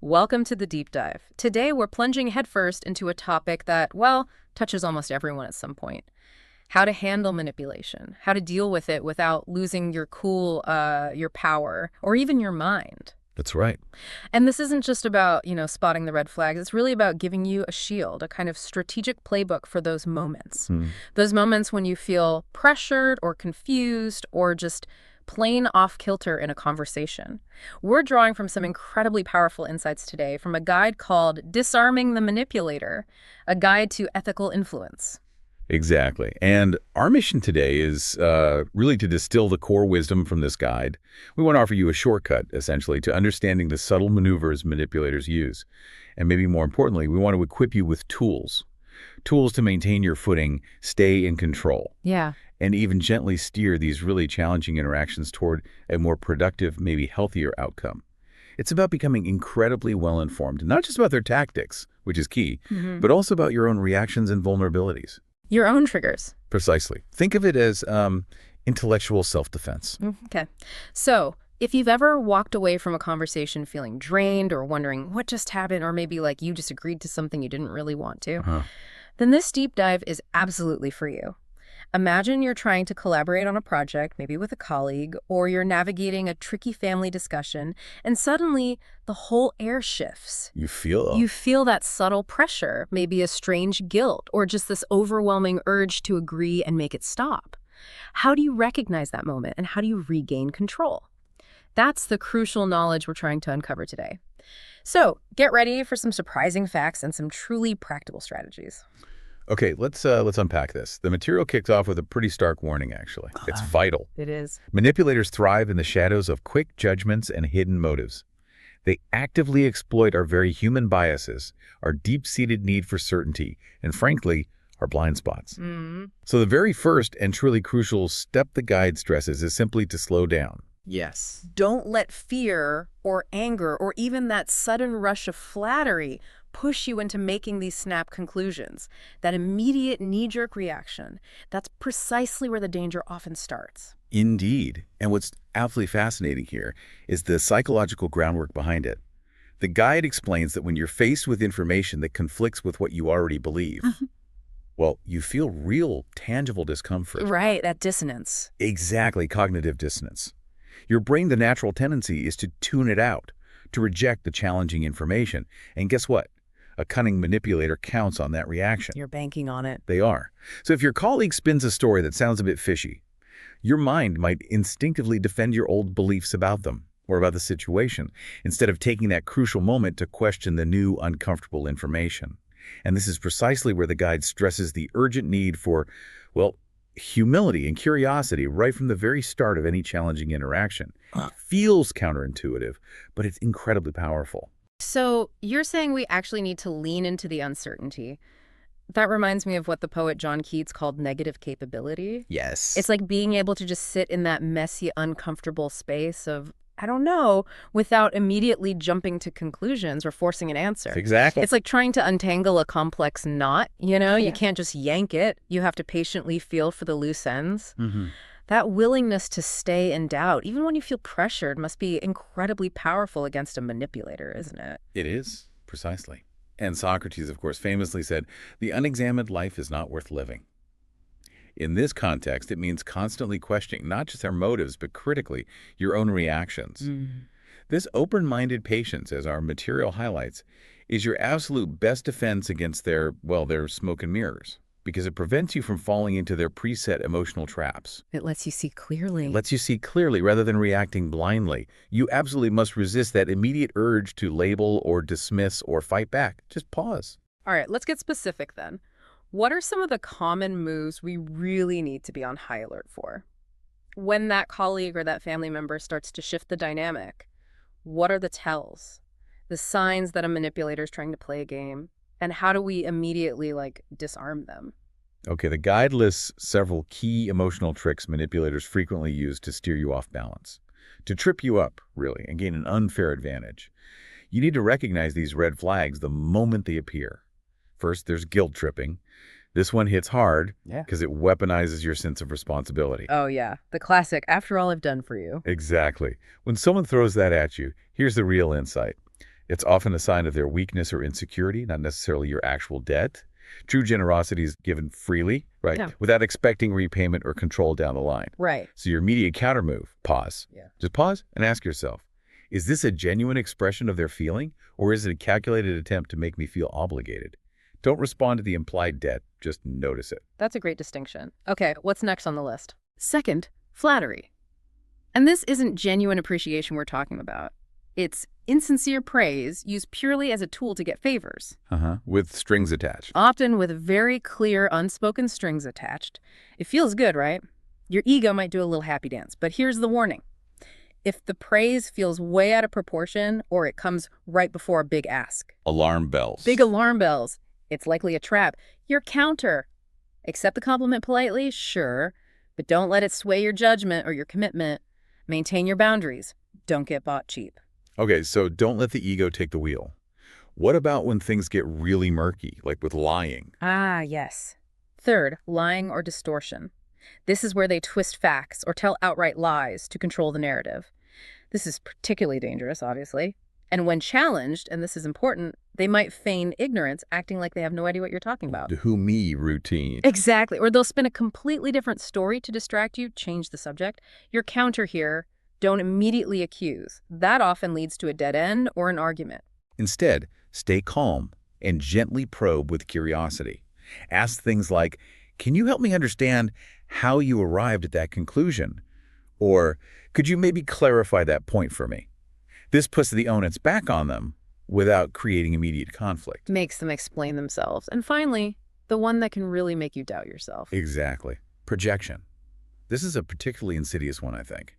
Welcome to the deep dive. Today, we're plunging headfirst into a topic that, well, touches almost everyone at some point. How to handle manipulation, how to deal with it without losing your cool, your power, or even your mind. That's right. And this isn't just about, spotting the red flags. It's really about giving you a shield, a kind of strategic playbook for those moments. Those moments when you feel pressured or confused or just plain off-kilter in a conversation. We're drawing from some incredibly powerful insights today from a guide called Disarming the Manipulator, a guide to ethical influence. Exactly. And our mission today is really to distill the core wisdom from this guide. We want to offer you a shortcut, essentially, to understanding the subtle maneuvers manipulators use. And maybe more importantly, we want to equip you with tools. Tools to maintain your footing, stay in control. Yeah. And even gently steer these really challenging interactions toward a more productive, maybe healthier outcome. It's about becoming incredibly well-informed, not just about their tactics, which is key, but also about your own reactions and vulnerabilities. Your own triggers. Precisely. Think of it as intellectual self-defense. Okay. So, if you've ever walked away from a conversation feeling drained or wondering what just happened, or maybe like you just agreed to something you didn't really want to, then this deep dive is absolutely for you. Imagine you're trying to collaborate on a project, maybe with a colleague, or you're navigating a tricky family discussion, and suddenly the whole air shifts. You feel? You feel that subtle pressure, maybe a strange guilt, or just this overwhelming urge to agree and make it stop. How do you recognize that moment, and how do you regain control? That's the crucial knowledge we're trying to uncover today. So, get ready for some surprising facts and some truly practical strategies. Okay, let's unpack this. The material kicks off with a pretty stark warning, actually. It's vital. It is. Manipulators thrive in the shadows of quick judgments and hidden motives. They actively exploit our very human biases, our deep-seated need for certainty, and frankly, our blind spots. So the very first and truly crucial step the guide stresses is simply to slow down. Yes. Don't let fear or anger or even that sudden rush of flattery push you into making these snap conclusions. That immediate knee-jerk reaction, that's precisely where the danger often starts. Indeed. And what's absolutely fascinating here is the psychological groundwork behind it. The guide explains that when you're faced with information that conflicts with what you already believe, well, you feel real, tangible discomfort. Right, that dissonance. Exactly, cognitive dissonance. Your brain, the natural tendency is to tune it out, to reject the challenging information. And guess what? A cunning manipulator counts on that reaction. You're banking on it. They are. So if your colleague spins a story that sounds a bit fishy, your mind might instinctively defend your old beliefs about them or about the situation, instead of taking that crucial moment to question the new, uncomfortable information. And this is precisely where the guide stresses the urgent need for, well, humility and curiosity right from the very start of any challenging interaction. It feels counterintuitive, but it's incredibly powerful. So you're saying we actually need to lean into the uncertainty. That reminds me of what the poet John Keats called negative capability. Yes. It's like being able to just sit in that messy, uncomfortable space of, I don't know, without immediately jumping to conclusions or forcing an answer. Exactly. It's like trying to untangle a complex knot, You can't just yank it. You have to patiently feel for the loose ends. That willingness to stay in doubt, even when you feel pressured, must be incredibly powerful against a manipulator, isn't it? It is, precisely. And Socrates, of course, famously said, "The unexamined life is not worth living." In this context, it means constantly questioning not just our motives, but critically your own reactions. This open-minded patience, as our material highlights, is your absolute best defense against their smoke and mirrors, because it prevents you from falling into their preset emotional traps. It lets you see clearly. It lets you see clearly rather than reacting blindly. You absolutely must resist that immediate urge to label or dismiss or fight back. Just pause. All right, let's get specific then. What are some of the common moves we really need to be on high alert for? When that colleague or that family member starts to shift the dynamic, what are the tells? The signs that a manipulator is trying to play a game? And how do we immediately, disarm them? Okay, the guide lists several key emotional tricks manipulators frequently use to steer you off balance, to trip you up, really, and gain an unfair advantage. You need to recognize these red flags the moment they appear. First, there's guilt tripping. This one hits hard because it weaponizes your sense of responsibility. Oh, yeah. The classic, after all I've done for you. Exactly. When someone throws that at you, here's the real insight. It's often a sign of their weakness or insecurity, not necessarily your actual debt. True generosity is given freely, right? Yeah. Without expecting repayment or control down the line. Right. So your immediate counter move, pause. Yeah. Just pause and ask yourself, is this a genuine expression of their feeling, or is it a calculated attempt to make me feel obligated? Don't respond to the implied debt, just notice it. That's a great distinction. Okay, what's next on the list? Second, flattery. And this isn't genuine appreciation we're talking about. It's insincere praise used purely as a tool to get favors. With strings attached. Often with very clear, unspoken strings attached. It feels good, right? Your ego might do a little happy dance, but here's the warning. If the praise feels way out of proportion or it comes right before a big ask. Alarm bells. Big alarm bells. It's likely a trap. Your counter. Accept the compliment politely, sure, but don't let it sway your judgment or your commitment. Maintain your boundaries. Don't get bought cheap. Okay, so don't let the ego take the wheel. What about when things get really murky, like with lying? Ah, yes. Third, lying or distortion. This is where they twist facts or tell outright lies to control the narrative. This is particularly dangerous, obviously. And when challenged, and this is important, they might feign ignorance, acting like they have no idea what you're talking about. The who me routine. Exactly. Or they'll spin a completely different story to distract you, change the subject. Your counter here, don't immediately accuse. That often leads to a dead end or an argument. Instead, stay calm and gently probe with curiosity. Ask things like, can you help me understand how you arrived at that conclusion? Or could you maybe clarify that point for me? This puts the onus back on them without creating immediate conflict. Makes them explain themselves. And finally, the one that can really make you doubt yourself. Exactly. Projection. This is a particularly insidious one, I think.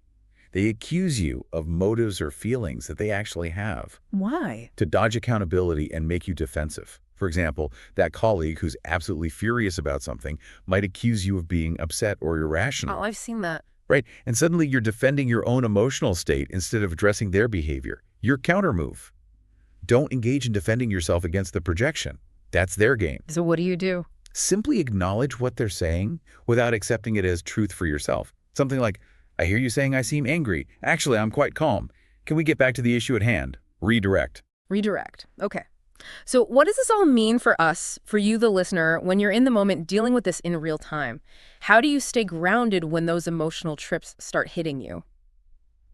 They accuse you of motives or feelings that they actually have. Why? To dodge accountability and make you defensive. For example, that colleague who's absolutely furious about something might accuse you of being upset or irrational. Oh, I've seen that. Right, and suddenly you're defending your own emotional state instead of addressing their behavior. Your counter move. Don't engage in defending yourself against the projection. That's their game. So what do you do? Simply acknowledge what they're saying without accepting it as truth for yourself. Something like, I hear you saying I seem angry. Actually, I'm quite calm. Can we get back to the issue at hand? Redirect. Redirect. Okay. So what does this all mean for us, for you, the listener, when you're in the moment dealing with this in real time? How do you stay grounded when those emotional trips start hitting you?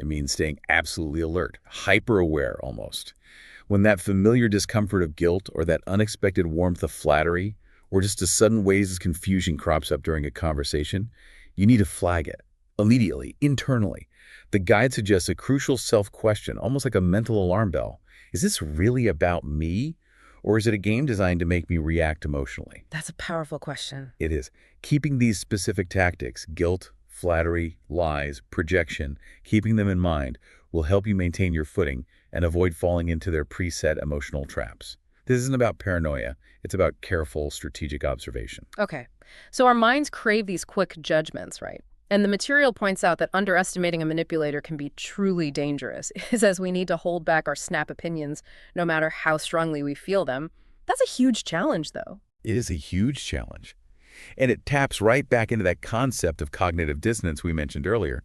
It means staying absolutely alert, hyper-aware almost. When that familiar discomfort of guilt or that unexpected warmth of flattery or just a sudden wave of confusion crops up during a conversation, you need to flag it immediately, internally. The guide suggests a crucial self-question, almost like a mental alarm bell. Is this really about me, or is it a game designed to make me react emotionally? That's a powerful question. It is. Keeping these specific tactics, guilt, flattery, lies, projection, keeping them in mind will help you maintain your footing and avoid falling into their preset emotional traps. This isn't about paranoia. It's about careful, strategic observation. Okay. So our minds crave these quick judgments, right? And the material points out that underestimating a manipulator can be truly dangerous. It says we need to hold back our snap opinions no matter how strongly we feel them. That's a huge challenge, though. It is a huge challenge. And it taps right back into that concept of cognitive dissonance we mentioned earlier.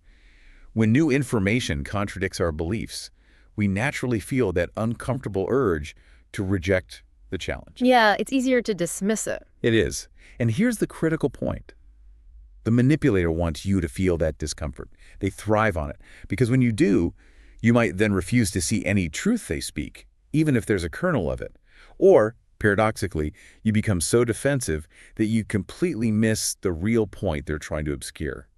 When new information contradicts our beliefs, we naturally feel that uncomfortable urge to reject the challenge. Yeah, it's easier to dismiss it. It is. And here's the critical point. The manipulator wants you to feel that discomfort. They thrive on it. Because when you do, you might then refuse to see any truth they speak, even if there's a kernel of it. Or, paradoxically, you become so defensive that you completely miss the real point they're trying to obscure.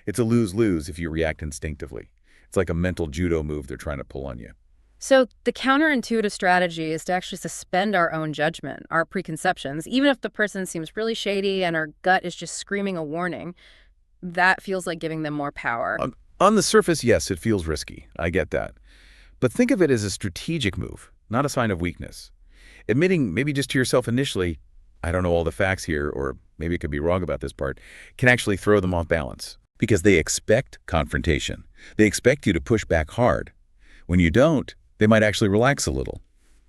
It's a lose-lose if you react instinctively. It's like a mental judo move they're trying to pull on you. So the counterintuitive strategy is to actually suspend our own judgment, our preconceptions, even if the person seems really shady and our gut is just screaming a warning. That feels like giving them more power. On the surface, yes, it feels risky. I get that. But think of it as a strategic move, not a sign of weakness. Admitting maybe just to yourself initially, I don't know all the facts here, or maybe I could be wrong about this part, can actually throw them off balance. Because they expect confrontation. They expect you to push back hard. When you don't, they might actually relax a little.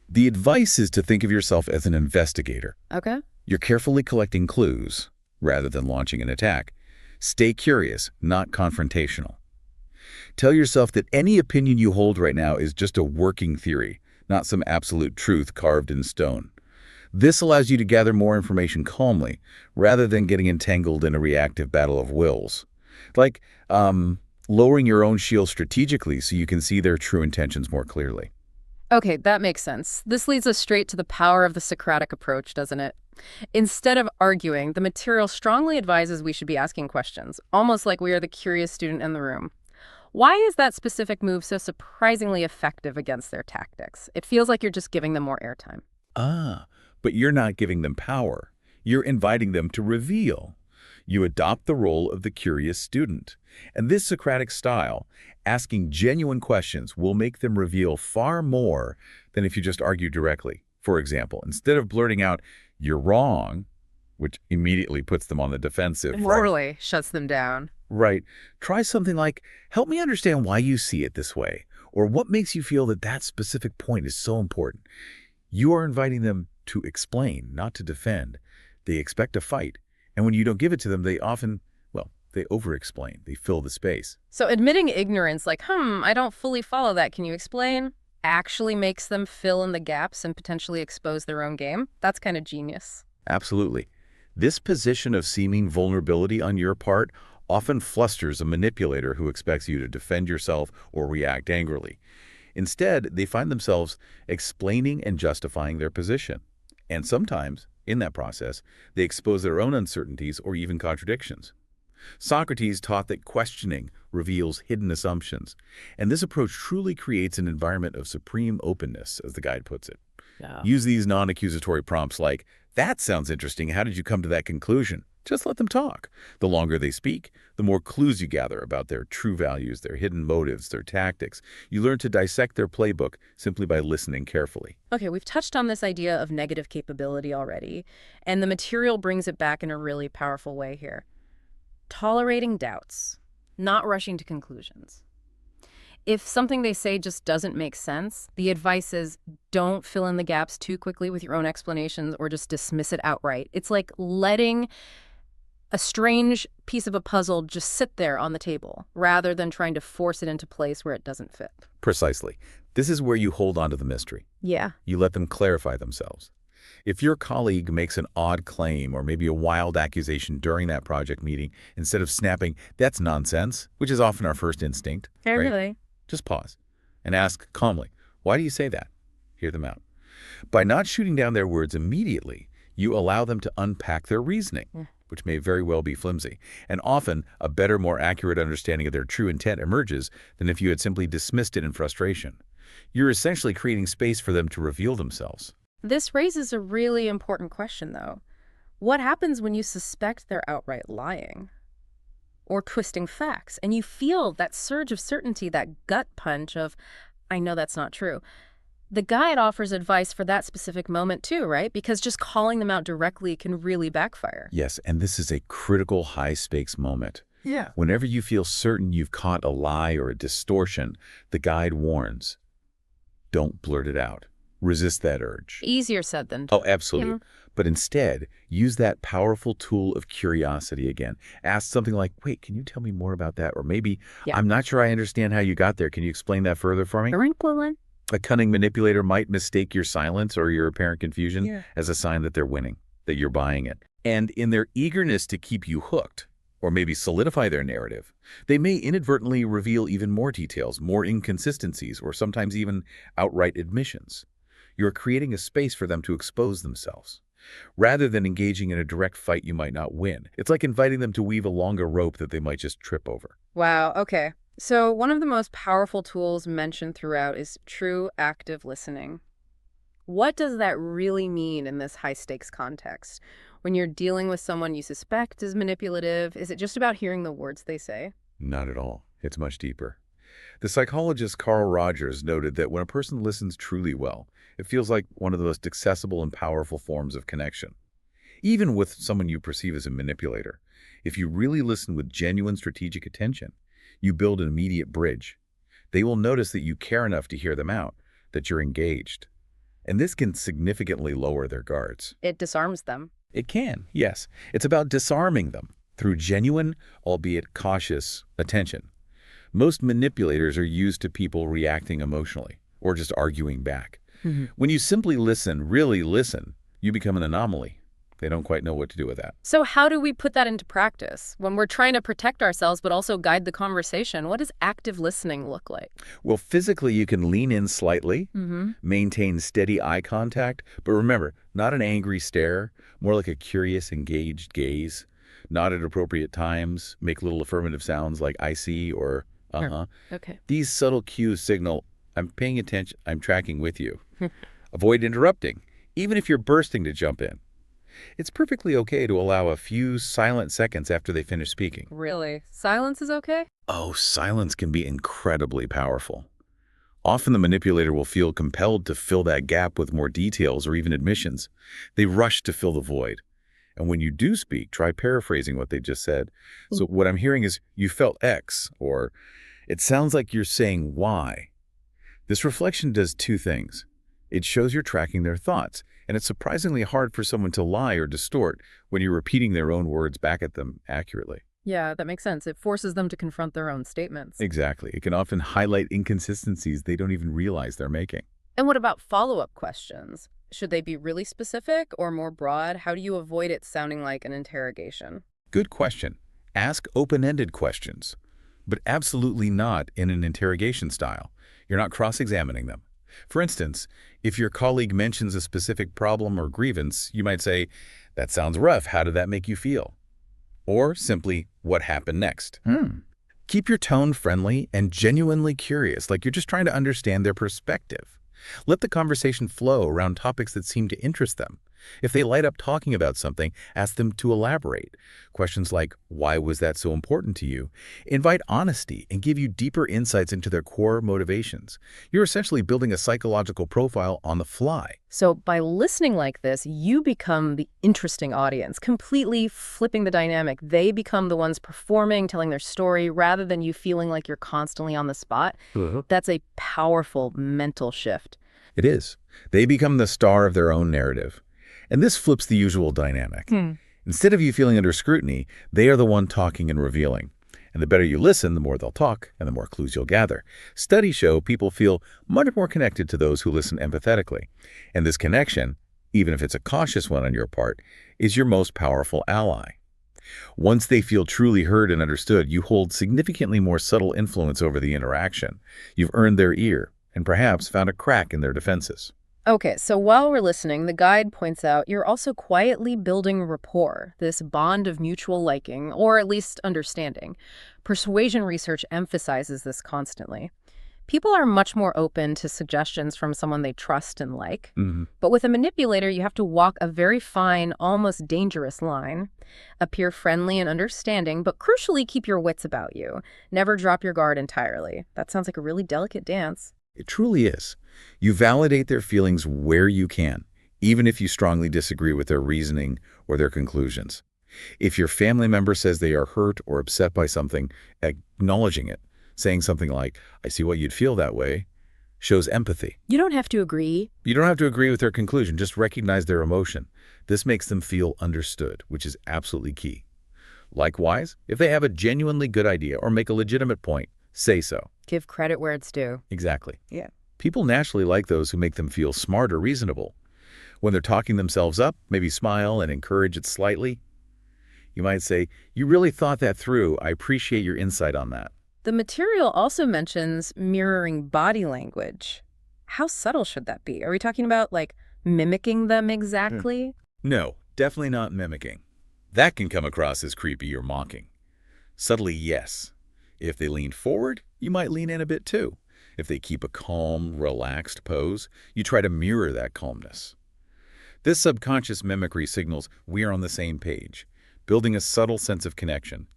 The advice is to think of yourself as an investigator. Okay. You're carefully collecting clues rather than launching an attack. Stay curious, not confrontational. Tell yourself that any opinion you hold right now is just a working theory, not some absolute truth carved in stone. This allows you to gather more information calmly, rather than getting entangled in a reactive battle of wills. Like, lowering your own shield strategically so you can see their true intentions more clearly. Okay, that makes sense. This leads us straight to the power of the Socratic approach, doesn't it? Instead of arguing, the material strongly advises we should be asking questions, almost like we are the curious student in the room. Why is that specific move so surprisingly effective against their tactics? It feels like you're just giving them more airtime. But you're not giving them power. You're inviting them to reveal. You adopt the role of the curious student. And this Socratic style, asking genuine questions, will make them reveal far more than if you just argue directly. For example, instead of blurting out, "You're wrong," which immediately puts them on the defensive. Morally shuts them down. Right. Try something like, "Help me understand why you see it this way," or "What makes you feel that that specific point is so important?" You are inviting them to explain, not to defend. They expect a fight. And when you don't give it to them, they often, well, they over-explain. They fill the space. So admitting ignorance, like, I don't fully follow that, can you explain, actually makes them fill in the gaps and potentially expose their own game? That's kind of genius. Absolutely. This position of seeming vulnerability on your part often flusters a manipulator who expects you to defend yourself or react angrily. Instead, they find themselves explaining and justifying their position. And sometimes, in that process, they expose their own uncertainties or even contradictions. Socrates taught that questioning reveals hidden assumptions, and this approach truly creates an environment of supreme openness, as the guide puts it. Yeah. Use these non-accusatory prompts like, "That sounds interesting. How did you come to that conclusion?" Just let them talk. The longer they speak, the more clues you gather about their true values, their hidden motives, their tactics. You learn to dissect their playbook simply by listening carefully. Okay, we've touched on this idea of negative capability already, and the material brings it back in a really powerful way here. Tolerating doubts, not rushing to conclusions. If something they say just doesn't make sense, the advice is don't fill in the gaps too quickly with your own explanations or just dismiss it outright. It's like letting a strange piece of a puzzle just sit there on the table rather than trying to force it into place where it doesn't fit. Precisely. This is where you hold on to the mystery. Yeah. You let them clarify themselves. If your colleague makes an odd claim or maybe a wild accusation during that project meeting, instead of snapping, "That's nonsense," which is often our first instinct, right? Really? Just pause and ask calmly, "Why do you say that?" Hear them out. By not shooting down their words immediately, you allow them to unpack their reasoning, which may very well be flimsy. And often, a better, more accurate understanding of their true intent emerges than if you had simply dismissed it in frustration. You're essentially creating space for them to reveal themselves. This raises a really important question, though. What happens when you suspect they're outright lying or twisting facts, and you feel that surge of certainty, that gut punch of, I know that's not true? The guide offers advice for that specific moment too, right? Because just calling them out directly can really backfire. Yes, and this is a critical high-stakes moment. Yeah. Whenever you feel certain you've caught a lie or a distortion, the guide warns, don't blurt it out. Resist that urge. Easier said than done. Oh, absolutely. Yeah. But instead, use that powerful tool of curiosity again. Ask something like, "Wait, can you tell me more about that?" Or maybe, Yeah. "I'm not sure I understand how you got there. Can you explain that further for me?" A cunning manipulator might mistake your silence or your apparent confusion as a sign that they're winning, that you're buying it. And in their eagerness to keep you hooked, or maybe solidify their narrative, they may inadvertently reveal even more details, more inconsistencies, or sometimes even outright admissions. You're creating a space for them to expose themselves. Rather than engaging in a direct fight you might not win, it's like inviting them to weave a longer rope that they might just trip over. Wow, okay. So one of the most powerful tools mentioned throughout is true active listening. What does that really mean in this high-stakes context? When you're dealing with someone you suspect is manipulative, is it just about hearing the words they say? Not at all. It's much deeper. The psychologist Carl Rogers noted that when a person listens truly well, it feels like one of the most accessible and powerful forms of connection. Even with someone you perceive as a manipulator, if you really listen with genuine strategic attention, you build an immediate bridge. They will notice that you care enough to hear them out, that you're engaged. And this can significantly lower their guards. It disarms them. It can, yes. It's about disarming them through genuine, albeit cautious, attention. Most manipulators are used to people reacting emotionally or just arguing back. Mhm. When you simply listen, really listen, you become an anomaly. They don't quite know what to do with that. So how do we put that into practice? When we're trying to protect ourselves but also guide the conversation, what does active listening look like? Well, physically, you can lean in slightly, Mm-hmm. maintain steady eye contact, but remember, not an angry stare, more like a curious, engaged gaze. Nod at appropriate times, make little affirmative sounds like I see or uh-huh. Okay. These subtle cues signal, I'm paying attention, I'm tracking with you. Avoid interrupting, even if you're bursting to jump in. It's perfectly okay to allow a few silent seconds after they finish speaking. Really? Silence is okay? Oh, silence can be incredibly powerful. Often the manipulator will feel compelled to fill that gap with more details or even admissions. They rush to fill the void. And when you do speak, try paraphrasing what they just said. So what I'm hearing is, you felt X, or it sounds like you're saying Y. This reflection does two things. It shows you're tracking their thoughts, and it's surprisingly hard for someone to lie or distort when you're repeating their own words back at them accurately. Yeah, that makes sense. It forces them to confront their own statements. Exactly. It can often highlight inconsistencies they don't even realize they're making. And what about follow-up questions? Should they be really specific or more broad? How do you avoid it sounding like an interrogation? Good question. Ask open-ended questions, but absolutely not in an interrogation style. You're not cross-examining them. For instance, if your colleague mentions a specific problem or grievance, you might say, "That sounds rough. How did that make you feel?" Or simply, "What happened next?" Keep your tone friendly and genuinely curious, like you're just trying to understand their perspective. Let the conversation flow around topics that seem to interest them. If they light up talking about something, ask them to elaborate. Questions like, "Why was that so important to you?" invite honesty and give you deeper insights into their core motivations. You're essentially building a psychological profile on the fly. So by listening like this, you become the interesting audience, completely flipping the dynamic. They become the ones performing, telling their story, rather than you feeling like you're constantly on the spot. That's a powerful mental shift. It is. They become the star of their own narrative. And this flips the usual dynamic. Instead of you feeling under scrutiny, they are the one talking and revealing. And the better you listen, the more they'll talk, and the more clues you'll gather. Studies show people feel much more connected to those who listen empathetically. And this connection, even if it's a cautious one on your part, is your most powerful ally. Once they feel truly heard and understood, you hold significantly more subtle influence over the interaction. You've earned their ear, and perhaps found a crack in their defenses. Okay, so while we're listening, the guide points out you're also quietly building rapport, this bond of mutual liking, or at least understanding. Persuasion research emphasizes this constantly. People are much more open to suggestions from someone they trust and like. But with a manipulator, you have to walk a very fine, almost dangerous line. Appear friendly and understanding, but crucially keep your wits about you. Never drop your guard entirely. That sounds like a really delicate dance. It truly is. You validate their feelings where you can, even if you strongly disagree with their reasoning or their conclusions. If your family member says they are hurt or upset by something, acknowledging it, saying something like, "I see why you'd feel that way," shows empathy. You don't have to agree. You don't have to agree with their conclusion, just recognize their emotion. This makes them feel understood, which is absolutely key. Likewise, if they have a genuinely good idea or make a legitimate point, say so. Give credit where it's due. Exactly. Yeah. People naturally like those who make them feel smart or reasonable. When they're talking themselves up, maybe smile and encourage it slightly. You might say, "You really thought that through. I appreciate your insight on that." The material also mentions mirroring body language. How subtle should that be? Are we talking about, like, mimicking them exactly? No, definitely not mimicking. That can come across as creepy or mocking. Subtly, yes. If they lean forward, you might lean in a bit too. If they keep a calm, relaxed pose, you try to mirror that calmness. This subconscious mimicry signals we are on the same page, building a subtle sense of connection.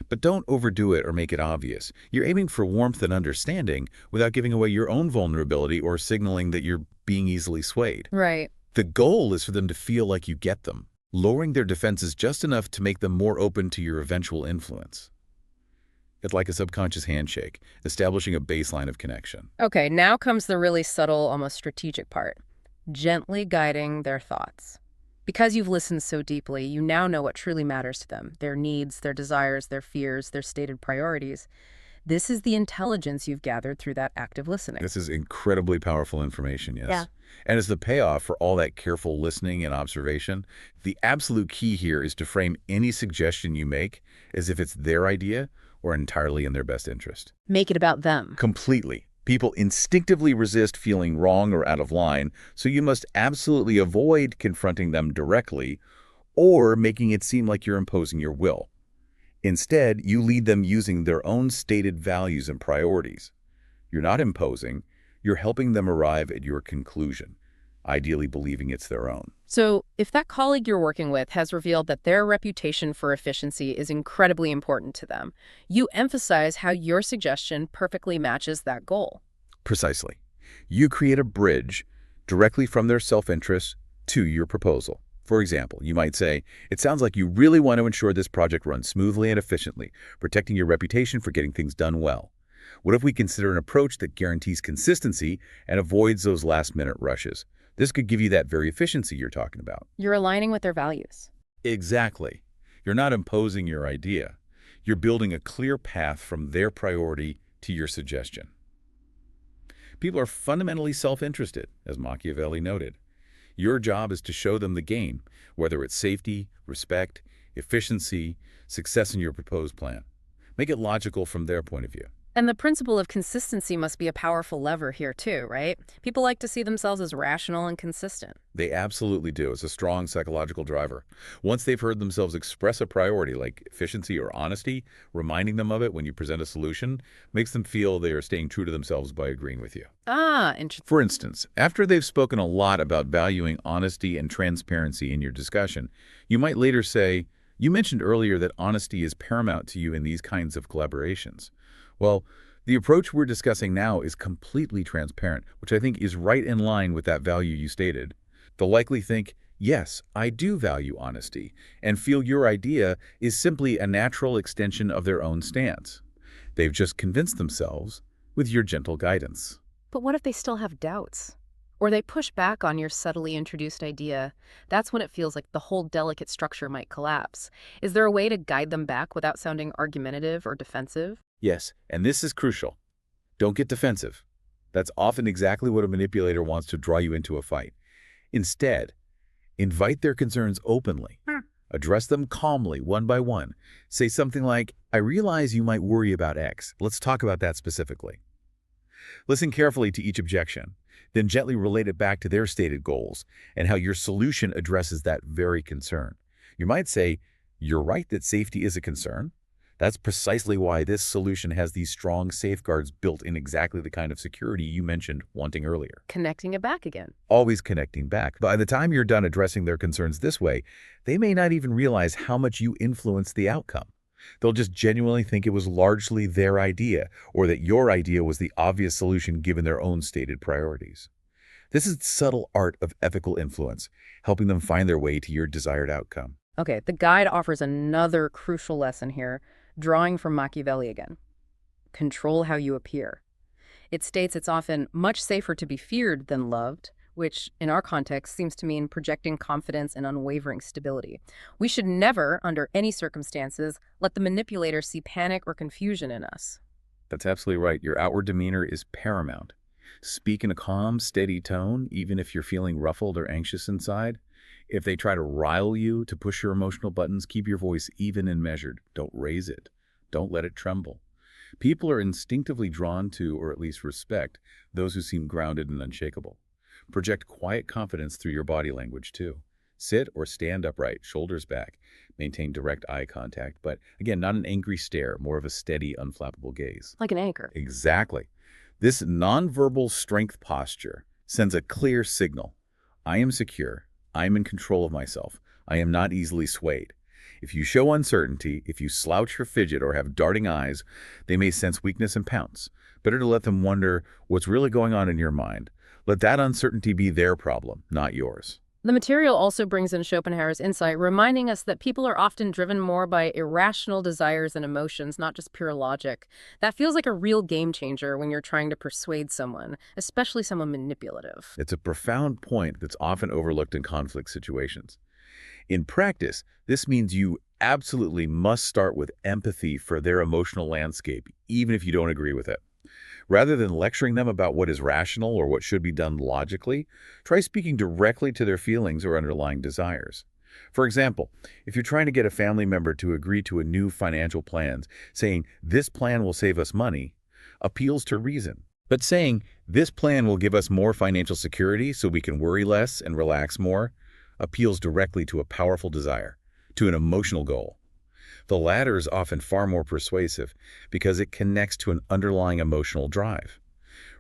But don't overdo it or make it obvious. You're aiming for warmth and understanding without giving away your own vulnerability or signaling that you're being easily swayed. Right. The goal is for them to feel like you get them, lowering their defenses just enough to make them more open to your eventual influence. It's like a subconscious handshake, establishing a baseline of connection. Okay, now comes the really subtle, almost strategic part. Gently guiding their thoughts. Because you've listened so deeply, you now know what truly matters to them, their needs, their desires, their fears, their stated priorities. This is the intelligence you've gathered through that active listening. This is incredibly powerful information, yes. Yeah. And as the payoff for all that careful listening and observation, the absolute key here is to frame any suggestion you make as if it's their idea or entirely in their best interest. Make it about them. Completely. People instinctively resist feeling wrong or out of line, so you must absolutely avoid confronting them directly or making it seem like you're imposing your will. Instead, you lead them using their own stated values and priorities. You're not imposing, you're helping them arrive at your conclusion, ideally believing it's their own. So if that colleague you're working with has revealed that their reputation for efficiency is incredibly important to them, you emphasize how your suggestion perfectly matches that goal. Precisely. You create a bridge directly from their self-interest to your proposal. For example, you might say, it sounds like you really want to ensure this project runs smoothly and efficiently, protecting your reputation for getting things done well. What if we consider an approach that guarantees consistency and avoids those last-minute rushes? This could give you that very efficiency you're talking about. You're aligning with their values. Exactly. You're not imposing your idea. You're building a clear path from their priority to your suggestion. People are fundamentally self-interested, as Machiavelli noted. Your job is to show them the game, whether it's safety, respect, efficiency, success in your proposed plan. Make it logical from their point of view. And the principle of consistency must be a powerful lever here too, right? People like to see themselves as rational and consistent. They absolutely do. It's a strong psychological driver. Once they've heard themselves express a priority like efficiency or honesty, reminding them of it when you present a solution makes them feel they are staying true to themselves by agreeing with you. Ah, interesting. For instance, after they've spoken a lot about valuing honesty and transparency in your discussion, you might later say, "You mentioned earlier that honesty is paramount to you in these kinds of collaborations." Well, the approach we're discussing now is completely transparent, which I think is right in line with that value you stated. They'll likely think, yes, I do value honesty, and feel your idea is simply a natural extension of their own stance. They've just convinced themselves with your gentle guidance. But what if they still have doubts? Or they push back on your subtly introduced idea? That's when it feels like the whole delicate structure might collapse. Is there a way to guide them back without sounding argumentative or defensive? Yes, and this is crucial. Don't get defensive. That's often exactly what a manipulator wants to draw you into a fight. Instead, invite their concerns openly. Address them calmly, one by one. Say something like, I realize you might worry about X. Let's talk about that specifically. Listen carefully to each objection, then gently relate it back to their stated goals and how your solution addresses that very concern. You might say, you're right that safety is a concern. That's precisely why this solution has these strong safeguards built in exactly the kind of security you mentioned wanting earlier. Connecting it back again. Always connecting back. By the time you're done addressing their concerns this way, they may not even realize how much you influenced the outcome. They'll just genuinely think it was largely their idea, or that your idea was the obvious solution given their own stated priorities. This is the subtle art of ethical influence, helping them find their way to your desired outcome. Okay, the guide offers another crucial lesson here, drawing from Machiavelli again. Control how you appear. It states it's often much safer to be feared than loved, which in our context seems to mean projecting confidence and unwavering stability. We should never, under any circumstances, let the manipulator see panic or confusion in us. That's absolutely right. Your outward demeanor is paramount. Speak in a calm, steady tone, even if you're feeling ruffled or anxious inside. If they try to rile you, to push your emotional buttons, keep your voice even and measured. Don't raise it. Don't let it tremble. People are instinctively drawn to, or at least respect, those who seem grounded and unshakable. Project quiet confidence through your body language, too. Sit or stand upright, shoulders back. Maintain direct eye contact, but again, not an angry stare, more of a steady, unflappable gaze. Like an anchor. Exactly. This nonverbal strength posture sends a clear signal. I am secure. I am in control of myself. I am not easily swayed. If you show uncertainty, if you slouch or fidget or have darting eyes, they may sense weakness and pounce. Better to let them wonder what's really going on in your mind. Let that uncertainty be their problem, not yours. The material also brings in Schopenhauer's insight, reminding us that people are often driven more by irrational desires and emotions, not just pure logic. That feels like a real game changer when you're trying to persuade someone, especially someone manipulative. It's a profound point that's often overlooked in conflict situations. In practice, this means you absolutely must start with empathy for their emotional landscape, even if you don't agree with it. Rather than lecturing them about what is rational or what should be done logically, try speaking directly to their feelings or underlying desires. For example, if you're trying to get a family member to agree to a new financial plan, saying, "This plan will save us money," appeals to reason. But saying, "This plan will give us more financial security so we can worry less and relax more," appeals directly to a powerful desire, to an emotional goal. The latter is often far more persuasive because it connects to an underlying emotional drive.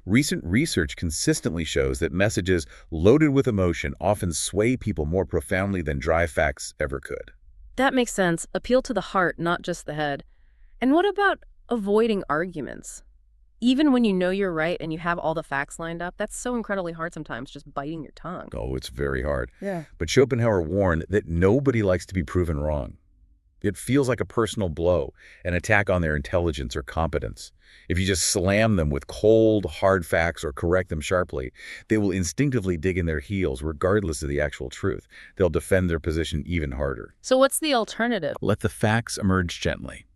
Recent research consistently shows that messages loaded with emotion often sway people more profoundly than dry facts ever could. That makes sense. Appeal to the heart, not just the head. And what about avoiding arguments? Even when you know you're right and you have all the facts lined up, that's so incredibly hard sometimes, just biting your tongue. Oh, it's very hard. Yeah. But Schopenhauer warned that nobody likes to be proven wrong. It feels like a personal blow, an attack on their intelligence or competence. If you just slam them with cold, hard facts or correct them sharply, they will instinctively dig in their heels regardless of the actual truth. They'll defend their position even harder. So what's the alternative? Let the facts emerge gently.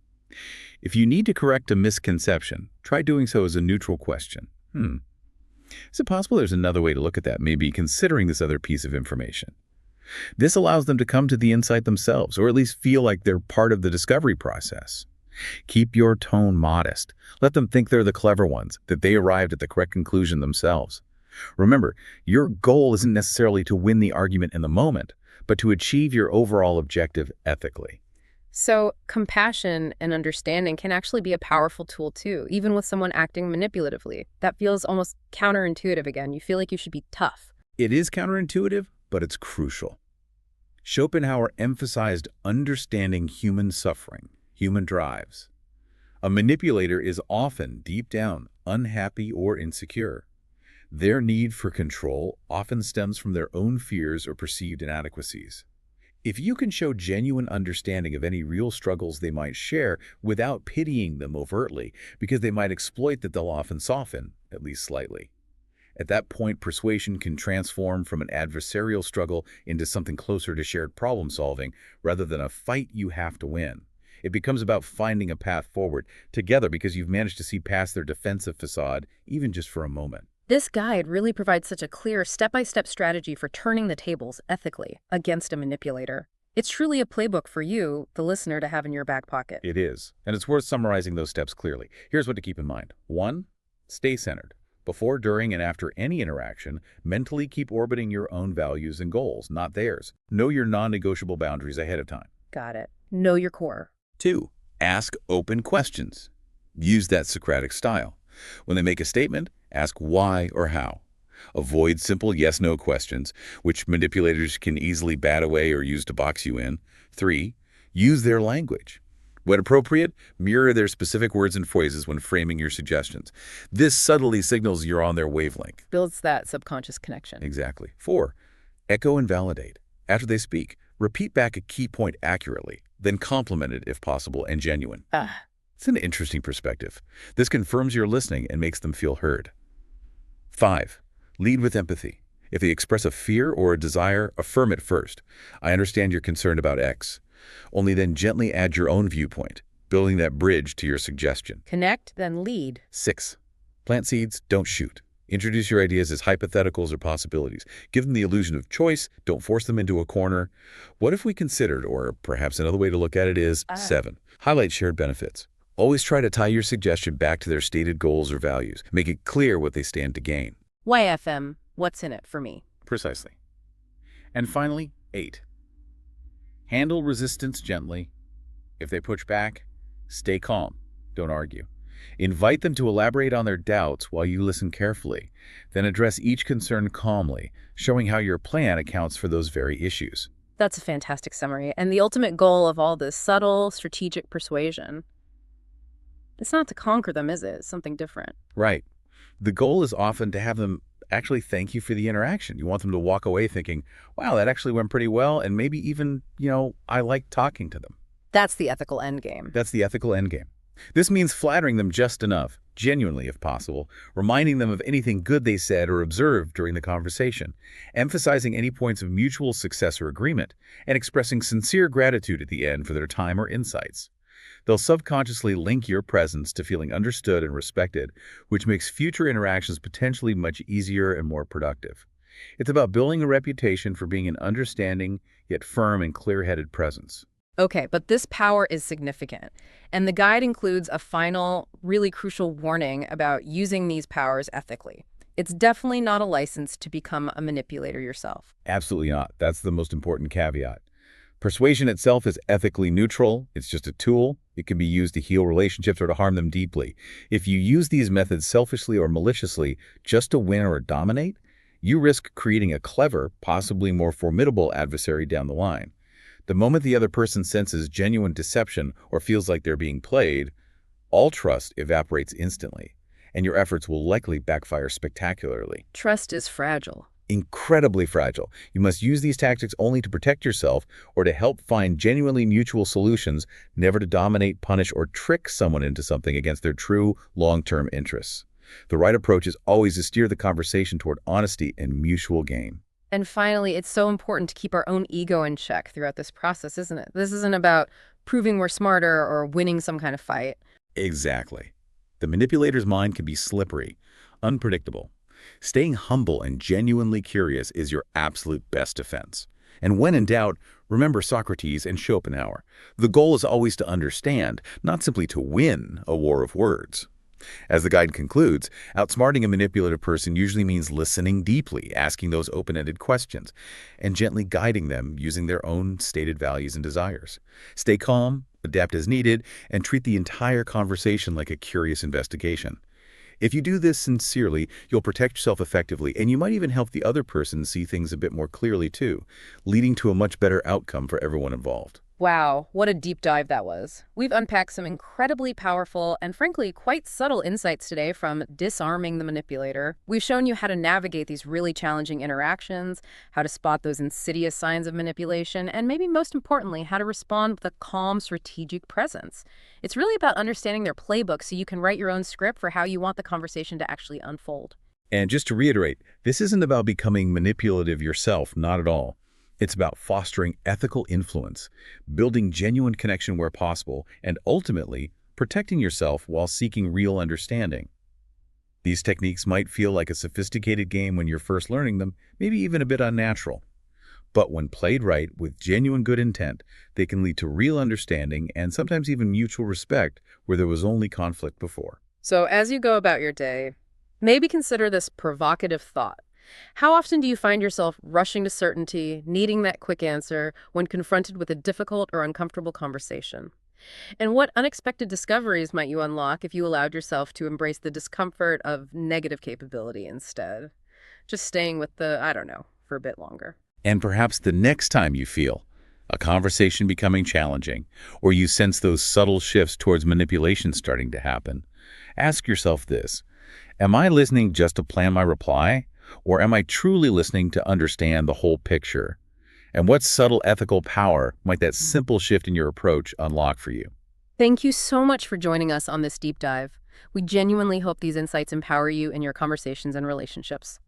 If you need to correct a misconception, try doing so as a neutral question. Is it possible there's another way to look at that, maybe considering this other piece of information? This allows them to come to the insight themselves, or at least feel like they're part of the discovery process. Keep your tone modest. Let them think they're the clever ones, that they arrived at the correct conclusion themselves. Remember, your goal isn't necessarily to win the argument in the moment, but to achieve your overall objective ethically. So compassion and understanding can actually be a powerful tool too, even with someone acting manipulatively. That feels almost counterintuitive again. You feel like you should be tough. It is counterintuitive, but it's crucial. Schopenhauer emphasized understanding human suffering, human drives. A manipulator is often, deep down, unhappy or insecure. Their need for control often stems from their own fears or perceived inadequacies. If you can show genuine understanding of any real struggles they might share without pitying them overtly, because they might exploit that, they'll often soften, at least slightly. At that point, persuasion can transform from an adversarial struggle into something closer to shared problem solving rather than a fight you have to win. It becomes about finding a path forward together because you've managed to see past their defensive facade, even just for a moment. This guide really provides such a clear step-by-step strategy for turning the tables ethically against a manipulator. It's truly a playbook for you, the listener, to have in your back pocket. It is, and it's worth summarizing those steps clearly. Here's what to keep in mind. 1. Stay centered. Before, during, and after any interaction, mentally keep orbiting your own values and goals, not theirs. Know your non-negotiable boundaries ahead of time. Got it. Know your core. 2. Ask open questions. Use that Socratic style. When they make a statement, ask why or how. Avoid simple yes-no questions, which manipulators can easily bat away or use to box you in. 3. Use their language. When appropriate, mirror their specific words and phrases when framing your suggestions. This subtly signals you're on their wavelength. Builds that subconscious connection. Exactly. 4. Echo and validate. After they speak, repeat back a key point accurately, then compliment it if possible and genuine. It's an interesting perspective. This confirms you're listening and makes them feel heard. 5. Lead with empathy. If they express a fear or a desire, affirm it first. I understand you're concerned about X. Only then gently add your own viewpoint, building that bridge to your suggestion. Connect, then lead. 6. Plant seeds, don't shoot. Introduce your ideas as hypotheticals or possibilities. Give them the illusion of choice. Don't force them into a corner. What if we considered, or perhaps another way to look at it is 7. Highlight shared benefits. Always try to tie your suggestion back to their stated goals or values. Make it clear what they stand to gain. YFM, what's in it for me? Precisely. And finally, 8. Handle resistance gently. If they push back, stay calm. Don't argue. Invite them to elaborate on their doubts while you listen carefully. Then address each concern calmly, showing how your plan accounts for those very issues. That's a fantastic summary. And the ultimate goal of all this subtle, strategic persuasion, it's not to conquer them, is it? It's something different. Right. The goal is often to have them actually thank you for the interaction. You want them to walk away thinking, wow, that actually went pretty well, and maybe even, I like talking to them. That's the ethical endgame. That's the ethical endgame. This means flattering them just enough, genuinely if possible, reminding them of anything good they said or observed during the conversation, emphasizing any points of mutual success or agreement, and expressing sincere gratitude at the end for their time or insights. They'll subconsciously link your presence to feeling understood and respected, which makes future interactions potentially much easier and more productive. It's about building a reputation for being an understanding, yet firm and clear-headed presence. Okay, but this power is significant. And the guide includes a final, really crucial warning about using these powers ethically. It's definitely not a license to become a manipulator yourself. Absolutely not. That's the most important caveat. Persuasion itself is ethically neutral. It's just a tool. It can be used to heal relationships or to harm them deeply. If you use these methods selfishly or maliciously just to win or dominate, you risk creating a clever, possibly more formidable adversary down the line. The moment the other person senses genuine deception or feels like they're being played, all trust evaporates instantly, and your efforts will likely backfire spectacularly. Trust is fragile. Incredibly fragile. You must use these tactics only to protect yourself or to help find genuinely mutual solutions, never to dominate, punish, or trick someone into something against their true long-term interests. The right approach is always to steer the conversation toward honesty and mutual gain. And finally, it's so important to keep our own ego in check throughout this process, isn't it? This isn't about proving we're smarter or winning some kind of fight. Exactly. The manipulator's mind can be slippery, unpredictable. Staying humble and genuinely curious is your absolute best defense. And when in doubt, remember Socrates and Schopenhauer. The goal is always to understand, not simply to win a war of words. As the guide concludes, outsmarting a manipulative person usually means listening deeply, asking those open-ended questions, and gently guiding them using their own stated values and desires. Stay calm, adapt as needed, and treat the entire conversation like a curious investigation. If you do this sincerely, you'll protect yourself effectively, and you might even help the other person see things a bit more clearly too, leading to a much better outcome for everyone involved. Wow, what a deep dive that was. We've unpacked some incredibly powerful and frankly quite subtle insights today from disarming the manipulator. We've shown you how to navigate these really challenging interactions, how to spot those insidious signs of manipulation, and maybe most importantly, how to respond with a calm, strategic presence. It's really about understanding their playbook so you can write your own script for how you want the conversation to actually unfold. And just to reiterate, this isn't about becoming manipulative yourself, not at all. It's about fostering ethical influence, building genuine connection where possible, and ultimately, protecting yourself while seeking real understanding. These techniques might feel like a sophisticated game when you're first learning them, maybe even a bit unnatural. But when played right with genuine good intent, they can lead to real understanding and sometimes even mutual respect where there was only conflict before. So as you go about your day, maybe consider this provocative thought. How often do you find yourself rushing to certainty, needing that quick answer when confronted with a difficult or uncomfortable conversation? And what unexpected discoveries might you unlock if you allowed yourself to embrace the discomfort of negative capability instead? Just staying with the, I don't know, for a bit longer. And perhaps the next time you feel a conversation becoming challenging, or you sense those subtle shifts towards manipulation starting to happen, ask yourself this: am I listening just to plan my reply? Or am I truly listening to understand the whole picture? And what subtle ethical power might that simple shift in your approach unlock for you? Thank you so much for joining us on this deep dive. We genuinely hope these insights empower you in your conversations and relationships.